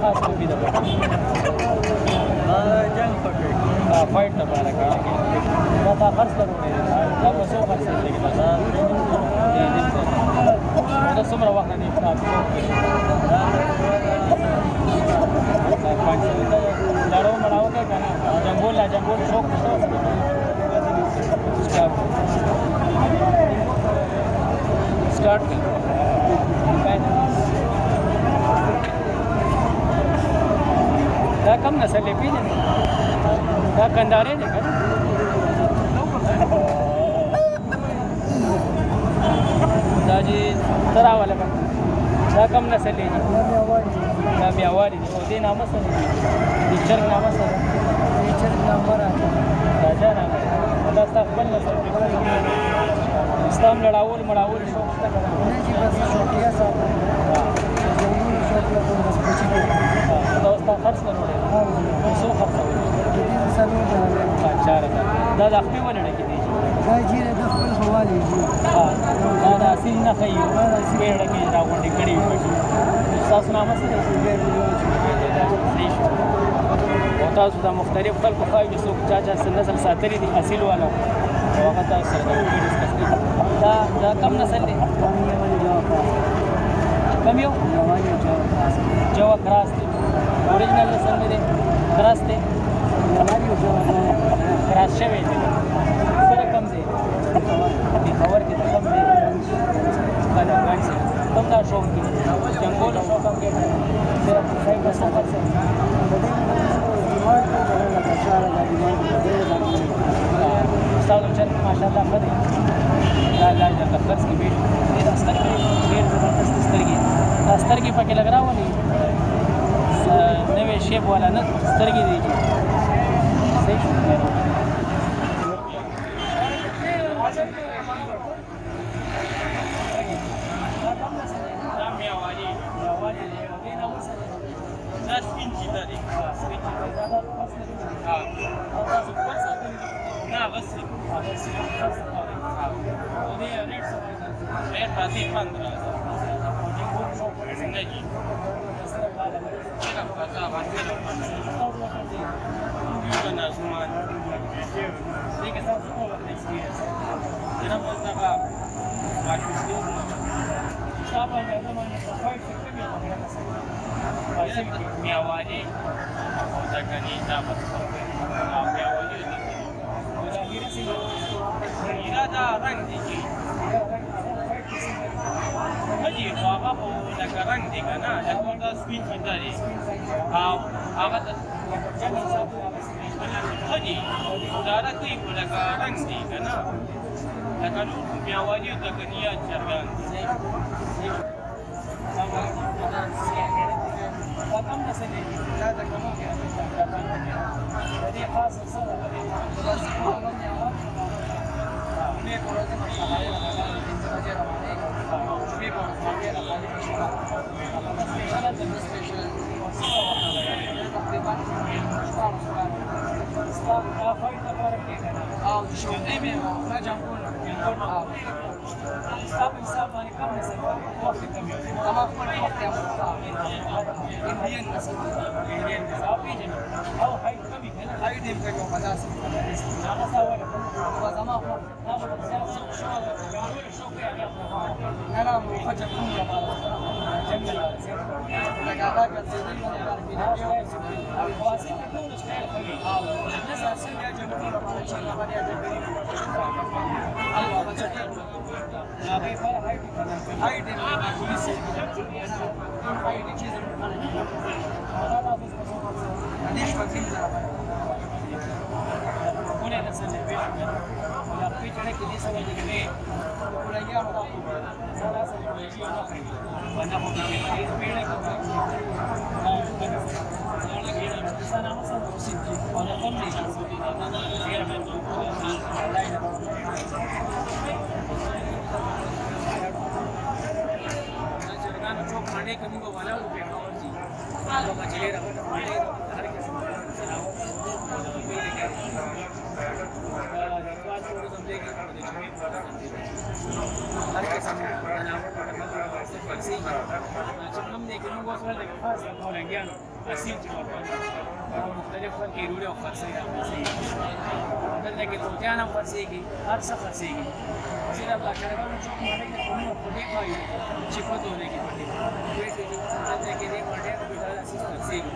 تاسو په دې جنگ پکې فایټ لپاره کار کوي دا خرڅ لرونه دا په څو خرڅ لګي دا څومره وخت نه تاسو لړو مړاو کې کنه جنگول شوق سٹارٹ دا کم نسل دی پیژنې دا کندارې دی کنه دا چې تراواله دا کم نسل دی دا بیاواري دی او دې نامه څه دی چرګ نامه څه دی چرګ نامه راځه نامه دا تاسو خپل نسل دی اسلام لړاول مړاول شوق شته کنه نه چې بس شوقیا صاحب زموږ شوق له بس پچې دا اوس تاسو خرڅ کړو څو خرڅ سلو دا د خپل ولړ کې دی دا چې د خپل حواله دی دا اصل نه خيو پیړه کې راغونډې کړې وي تاسو نامه څه دی او تاسو د مختلف خلکو خایي څوک چا نسل ساتري دي اصل والا هغه تاسو سره دا کم نسل دی کم یو جوا کراس دی اوریجنل نسل دی کراس دی کراس شوی دی سره کم دی خبر کې کم دی کله ګان سي کم دا شوق دی جنگول شوق هم کې سره صحیح بس سفر سے استاد چرګ ماشاءالله خدای لا د خرڅ کې بیل د سترګې ډېر زبردست سترګې دا سترګې پکې لګ راولي نوې شیپ والا نه سترګې دی صحیح هر قسم هم دې کې موږ اوس ولې خاص کولنګیانو اصیل چې مختلف خلک ډوډۍ او خرڅوي دلته کې توتیان هم خرڅېږي هر څه خرڅېږي صرف دا چرګانو چوک ماڼۍ کې کومه خودي خوایي چې پته ولګي پکې دلته کې دې ماڼۍ کې دا اصیل خرڅېږي